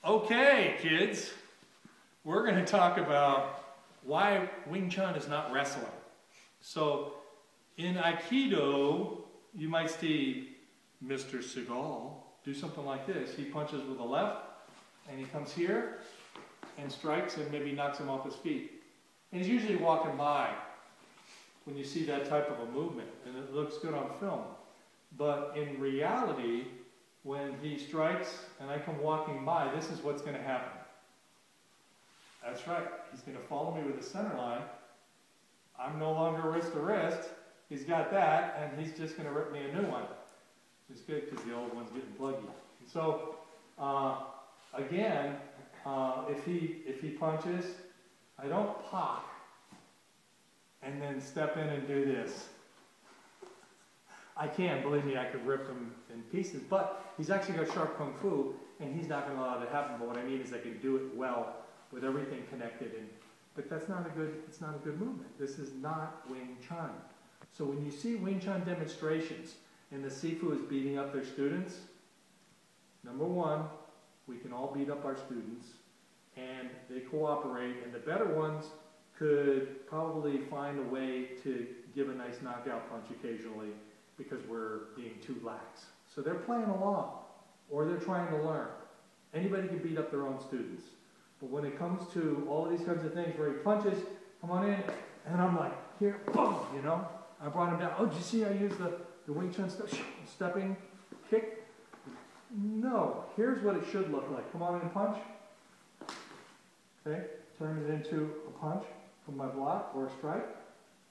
Okay, kids, we're going to talk about why Wing Chun is not wrestling. So, in Aikido, you might see Mr. Seagal do something like this. He punches with the left, and he comes here, and strikes, and maybe knocks him off his feet. And he's usually walking by when you see that type of a movement, and it looks good on film. But in reality, when he strikes and I come walking by, this is what's going to happen. That's right. He's going to follow me with the center line. I'm no longer wrist to wrist. He's got that, and he's just going to rip me a new one. It's good because the old one's getting pluggy. And so, again, if he punches, I don't pop and then step in and do this. I can, believe me, I could rip him in pieces, but he's actually got sharp kung fu, and he's not going to allow that to happen. But what I mean is I can do it well with everything connected. But that's not a good. It's not a good movement. This is not Wing Chun. So when you see Wing Chun demonstrations and the Sifu is beating up their students, number one, we can all beat up our students, and they cooperate, and the better ones could probably find a way to give a nice knockout punch occasionally, because we're being too lax. So they're playing along, or they're trying to learn. Anybody can beat up their own students. But when it comes to all of these kinds of things where he punches, come on in, and I'm like, here, boom, you know? I brought him down. Oh, did you see I used the Wing Chun stepping kick? No, here's what it should look like. Come on in and punch. Okay, turn it into a punch from my block or a strike.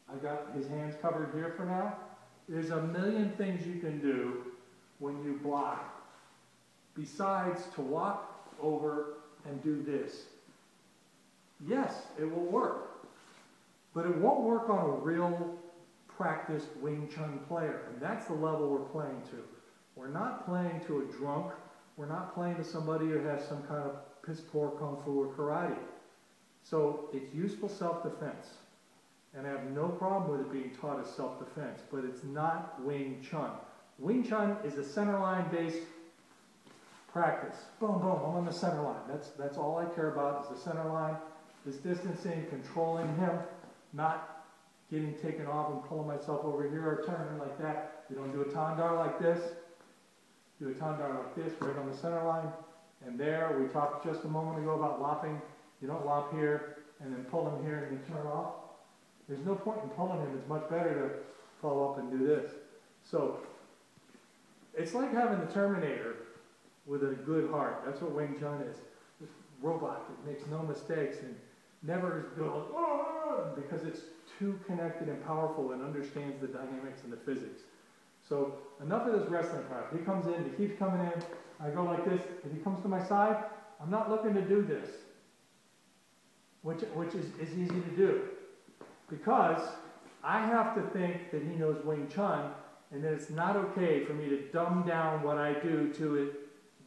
I got his hands covered here for now. There's a million things you can do when you block, besides to walk over and do this. Yes, it will work, but it won't work on a real practiced Wing Chun player, and that's the level we're playing to. We're not playing to a drunk. We're not playing to somebody who has some kind of piss poor kung fu or karate. So it's useful self-defense. And I have no problem with it being taught as self-defense, but it's not Wing Chun. Wing Chun is a centerline based practice. Boom, boom, I'm on the center line. That's all I care about is the center line, this distancing, controlling him, not getting taken off and pulling myself over here or turning like that. You don't do a tandar like this. Do a tandar like this, right on the center line. And there, we talked just a moment ago about lopping. You don't lop here and then pull him here and then turn off. There's no point in pulling him. It's much better to follow up and do this. So, it's like having the Terminator with a good heart. That's what Wing Chun is. This robot that makes no mistakes and never is going, because it's too connected and powerful and understands the dynamics and the physics. So, enough of this wrestling crap. He comes in, he keeps coming in. I go like this. If he comes to my side, I'm not looking to do this, which is easy to do. Because I have to think that he knows Wing Chun, and that it's not okay for me to dumb down what I do to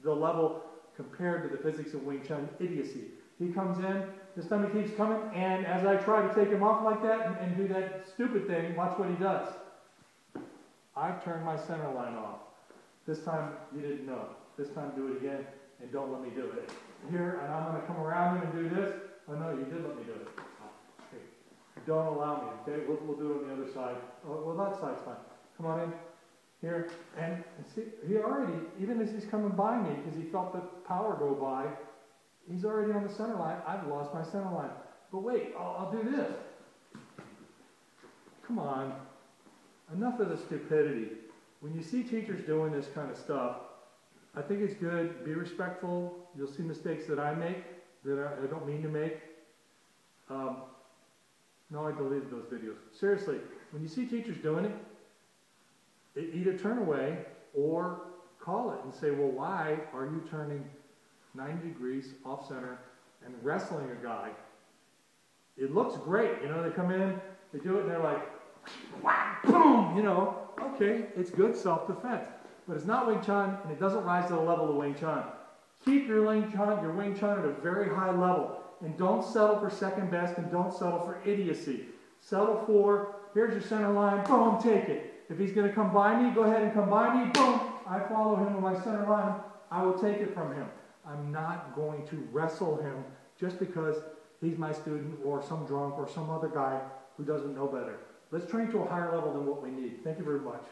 the level compared to the physics of Wing Chun idiocy. He comes in, this time he keeps coming, and as I try to take him off like that and do that stupid thing, watch what he does. I've turned my center line off. This time you didn't know. This time do it again, and don't let me do it. Here, and I'm going to come around him and do this. Oh no, you did let me do it. Don't allow me, okay? We'll do it on the other side. Oh, well, that side's fine. Come on in. Here. And see, he already, even as he's coming by me, because he felt the power go by, he's already on the center line. I've lost my center line. But wait, I'll do this. Come on. Enough of the stupidity. When you see teachers doing this kind of stuff, I think it's good. Be respectful. You'll see mistakes that I make that I don't mean to make. No, I deleted those videos. Seriously, when you see teachers doing it, either turn away or call it and say, well, why are you turning 90 degrees off center and wrestling a guy? It looks great. You know, they come in, they do it, and they're like, whack, boom, you know. Okay, it's good self-defense. But it's not Wing Chun, and it doesn't rise to the level of Wing Chun. Keep your Wing Chun at a very high level. And don't settle for second best, and don't settle for idiocy. Settle for, here's your center line, boom, take it. If he's going to come by me, go ahead and come by me, boom, I follow him with my center line, I will take it from him. I'm not going to wrestle him just because he's my student or some drunk or some other guy who doesn't know better. Let's train to a higher level than what we need. Thank you very much.